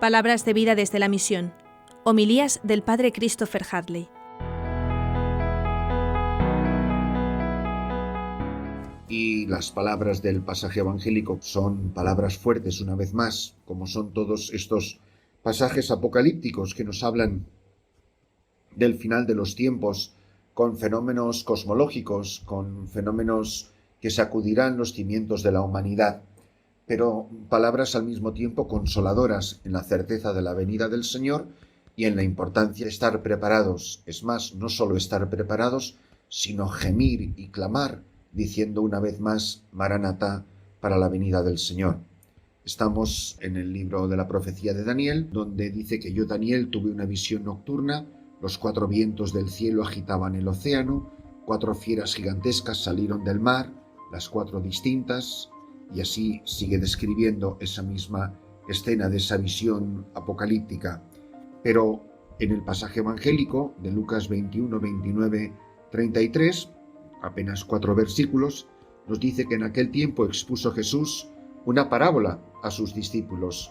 Palabras de vida desde la misión. Homilías del Padre Christopher Hadley. Y las palabras del pasaje evangélico son palabras fuertes una vez más, como son todos estos pasajes apocalípticos que nos hablan del final de los tiempos, con fenómenos cosmológicos, con fenómenos que sacudirán los cimientos de la humanidad, pero palabras al mismo tiempo consoladoras en la certeza de la venida del Señor y en la importancia de estar preparados. Es más, no solo estar preparados, sino gemir y clamar, diciendo una vez más, Maranatá, para la venida del Señor. Estamos en el libro de la profecía de Daniel, donde dice que yo, Daniel, tuve una visión nocturna, los 4 vientos del cielo agitaban el océano, 4 fieras gigantescas salieron del mar, las 4 distintas, y así sigue describiendo esa misma escena de esa visión apocalíptica. Pero en el pasaje evangélico de Lucas 21, 29, 33, apenas 4 versículos, nos dice que en aquel tiempo expuso Jesús una parábola a sus discípulos.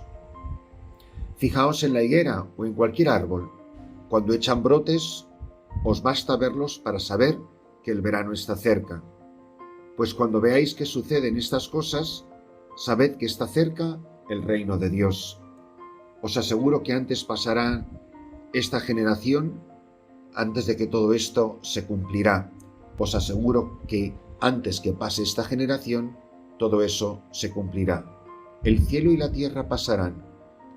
Fijaos en la higuera o en cualquier árbol. Cuando echan brotes, os basta verlos para saber que el verano está cerca. Pues cuando veáis que suceden estas cosas, sabed que está cerca el reino de Dios. Os aseguro que antes pasará esta generación, antes de que todo esto se cumplirá. Os aseguro que antes que pase esta generación, todo eso se cumplirá. El cielo y la tierra pasarán,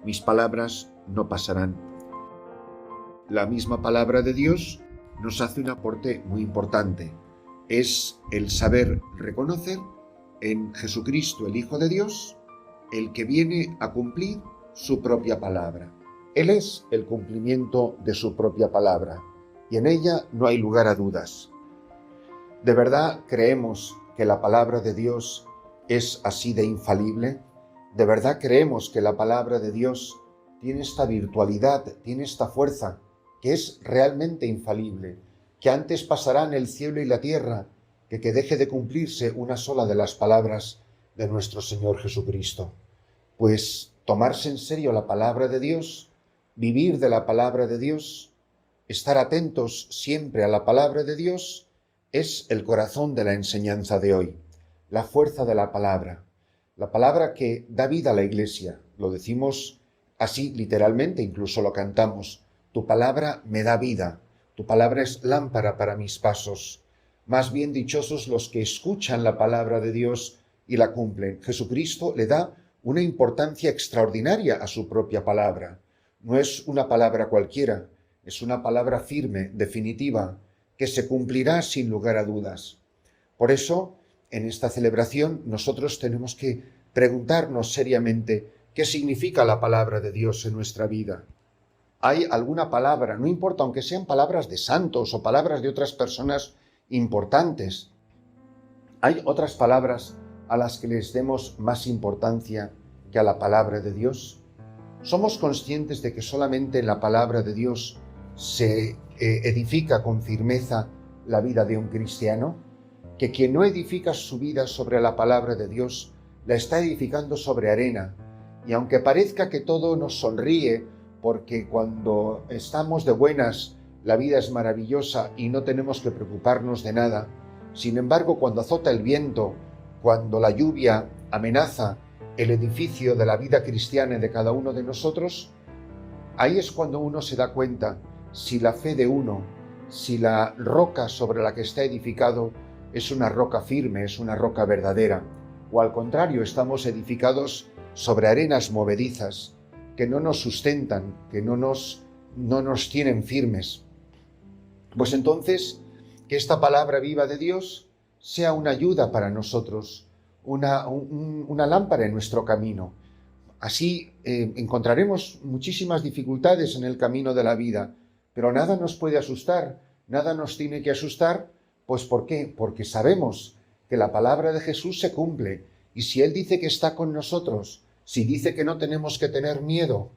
mis palabras no pasarán. La misma palabra de Dios nos hace un aporte muy importante. Es el saber reconocer en Jesucristo, el Hijo de Dios, el que viene a cumplir su propia palabra. Él es el cumplimiento de su propia palabra y en ella no hay lugar a dudas. ¿De verdad creemos que la palabra de Dios es así de infalible? ¿De verdad creemos que la palabra de Dios tiene esta virtualidad, tiene esta fuerza, que es realmente infalible, que antes pasarán el cielo y la tierra, que deje de cumplirse una sola de las palabras de nuestro Señor Jesucristo? Pues tomarse en serio la palabra de Dios, vivir de la palabra de Dios, estar atentos siempre a la palabra de Dios, es el corazón de la enseñanza de hoy, la fuerza de la palabra que da vida a la Iglesia. Lo decimos así literalmente, incluso lo cantamos. Tu palabra me da vida, tu palabra es lámpara para mis pasos. Más bien dichosos los que escuchan la palabra de Dios y la cumplen. Jesucristo le da una importancia extraordinaria a su propia palabra. No es una palabra cualquiera, es una palabra firme, definitiva, que se cumplirá sin lugar a dudas. Por eso, en esta celebración, nosotros tenemos que preguntarnos seriamente qué significa la palabra de Dios en nuestra vida. ¿Hay alguna palabra, no importa, aunque sean palabras de santos o palabras de otras personas importantes, hay otras palabras a las que les demos más importancia que a la palabra de Dios? ¿Somos conscientes de que solamente en la palabra de Dios se edifica con firmeza la vida de un cristiano? Que quien no edifica su vida sobre la palabra de Dios, la está edificando sobre arena. Y aunque parezca que todo nos sonríe, porque cuando estamos de buenas, la vida es maravillosa y no tenemos que preocuparnos de nada, sin embargo, cuando azota el viento, cuando la lluvia amenaza el edificio de la vida cristiana de cada uno de nosotros, ahí es cuando uno se da cuenta si la fe de uno, si la roca sobre la que está edificado es una roca firme, es una roca verdadera, o al contrario, estamos edificados sobre arenas movedizas que no nos sustentan, que no nos tienen firmes. Pues entonces, que esta palabra viva de Dios sea una ayuda para nosotros, una lámpara en nuestro camino. Así encontraremos muchísimas dificultades en el camino de la vida, pero nada nos puede asustar, nada nos tiene que asustar. Pues ¿por qué? Porque sabemos que la palabra de Jesús se cumple, y si Él dice que está con nosotros, si dice que no tenemos que tener miedo,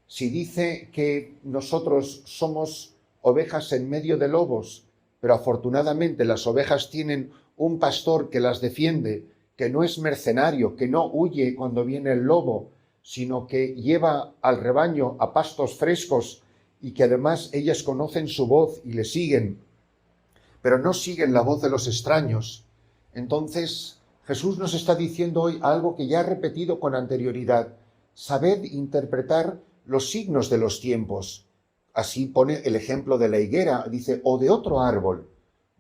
si dice que nosotros somos ovejas en medio de lobos, pero afortunadamente las ovejas tienen un pastor que las defiende, que no es mercenario, que no huye cuando viene el lobo, sino que lleva al rebaño a pastos frescos y que además ellas conocen su voz y le siguen, pero no siguen la voz de los extraños. Entonces Jesús nos está diciendo hoy algo que ya ha repetido con anterioridad: sabed interpretar los signos de los tiempos. Así pone el ejemplo de la higuera, dice, o de otro árbol.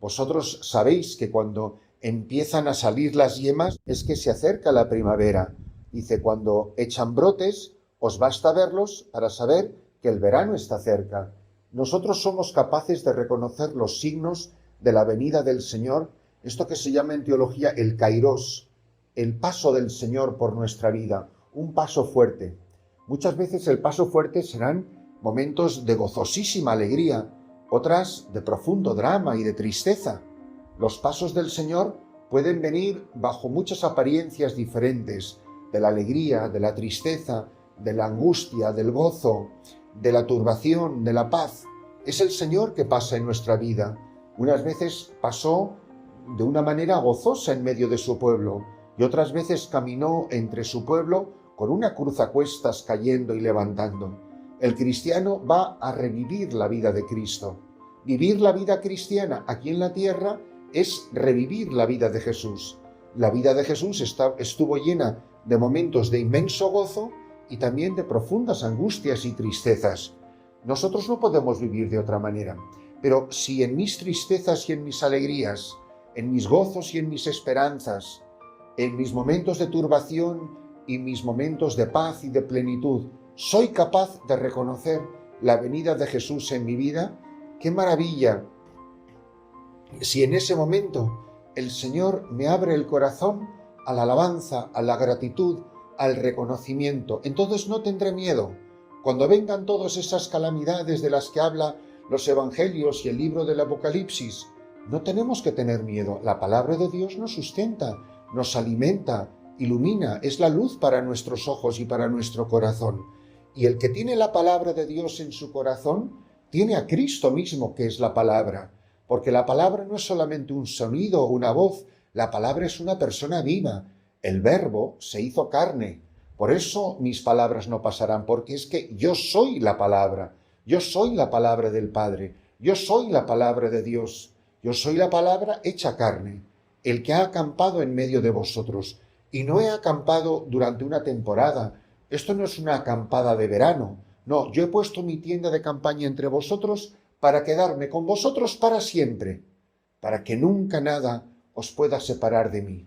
Vosotros sabéis que cuando empiezan a salir las yemas es que se acerca la primavera. Dice, cuando echan brotes, os basta verlos para saber que el verano está cerca. Nosotros somos capaces de reconocer los signos de la venida del Señor, esto que se llama en teología el kairos, el paso del Señor por nuestra vida, un paso fuerte. Muchas veces el paso fuerte serán momentos de gozosísima alegría, otras de profundo drama y de tristeza. Los pasos del Señor pueden venir bajo muchas apariencias diferentes, de la alegría, de la tristeza, de la angustia, del gozo, de la turbación, de la paz. Es el Señor que pasa en nuestra vida. Unas veces pasó de una manera gozosa en medio de su pueblo y otras veces caminó entre su pueblo con una cruz a cuestas cayendo y levantando. El cristiano va a revivir la vida de Cristo. Vivir la vida cristiana aquí en la tierra es revivir la vida de Jesús. La vida de Jesús estuvo llena de momentos de inmenso gozo y también de profundas angustias y tristezas. Nosotros no podemos vivir de otra manera, pero si en mis tristezas y en mis alegrías, en mis gozos y en mis esperanzas, en mis momentos de turbación y mis momentos de paz y de plenitud, soy capaz de reconocer la venida de Jesús en mi vida, ¡qué maravilla! Si en ese momento el Señor me abre el corazón a la alabanza, a la gratitud, al reconocimiento, entonces no tendré miedo. Cuando vengan todas esas calamidades de las que habla los evangelios y el libro del Apocalipsis, no tenemos que tener miedo. La palabra de Dios nos sustenta, nos alimenta, ilumina, es la luz para nuestros ojos y para nuestro corazón. Y el que tiene la palabra de Dios en su corazón, tiene a Cristo mismo, que es la palabra. Porque la palabra no es solamente un sonido o una voz, la palabra es una persona viva. El Verbo se hizo carne. Por eso mis palabras no pasarán, porque es que yo soy la palabra. Yo soy la palabra del Padre. Yo soy la palabra de Dios. Yo soy la palabra hecha carne, el que ha acampado en medio de vosotros. Y no he acampado durante una temporada. Esto no es una acampada de verano. No, yo he puesto mi tienda de campaña entre vosotros para quedarme con vosotros para siempre, para que nunca nada os pueda separar de mí.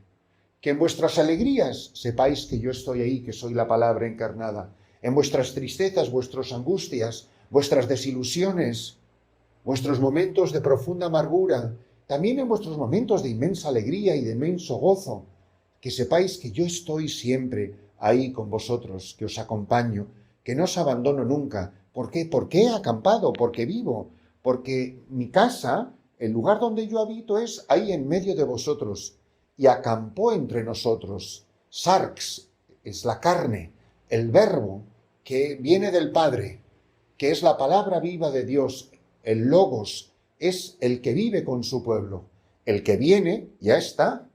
Que en vuestras alegrías sepáis que yo estoy ahí, que soy la palabra encarnada. En vuestras tristezas, vuestras angustias, vuestras desilusiones, vuestros momentos de profunda amargura, también en vuestros momentos de inmensa alegría y de inmenso gozo, que sepáis que yo estoy siempre ahí con vosotros, que os acompaño, que no os abandono nunca. ¿Por qué? Porque he acampado, porque vivo, porque mi casa, el lugar donde yo habito, es ahí en medio de vosotros, y acampó entre nosotros. Sarx es la carne, el verbo que viene del Padre, que es la palabra viva de Dios. El Logos es el que vive con su pueblo. El que viene ya está.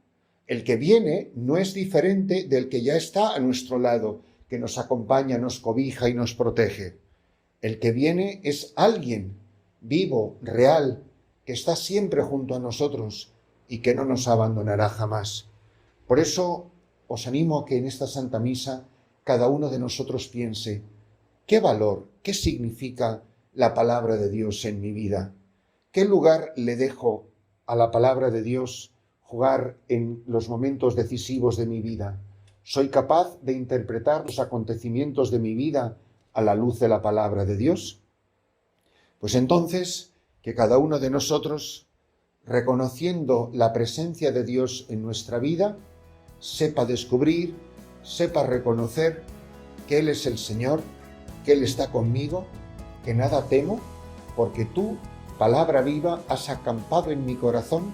El que viene no es diferente del que ya está a nuestro lado, que nos acompaña, nos cobija y nos protege. El que viene es alguien vivo, real, que está siempre junto a nosotros y que no nos abandonará jamás. Por eso os animo a que en esta Santa Misa cada uno de nosotros piense: ¿qué valor, qué significa la palabra de Dios en mi vida? ¿Qué lugar le dejo a la palabra de Dios jugar en los momentos decisivos de mi vida? ¿Soy capaz de interpretar los acontecimientos de mi vida a la luz de la palabra de Dios? Pues entonces, que cada uno de nosotros, reconociendo la presencia de Dios en nuestra vida, sepa descubrir, sepa reconocer que Él es el Señor, que Él está conmigo, que nada temo, porque tú, palabra viva, has acampado en mi corazón,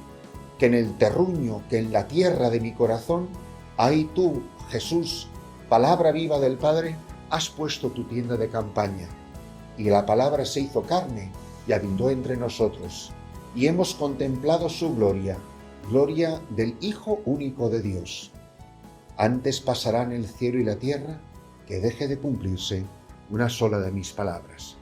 que en el terruño, que en la tierra de mi corazón, ahí tú, Jesús, palabra viva del Padre, has puesto tu tienda de campaña. Y la palabra se hizo carne y habitó entre nosotros. Y hemos contemplado su gloria, gloria del Hijo único de Dios. Antes pasarán el cielo y la tierra, que deje de cumplirse una sola de mis palabras.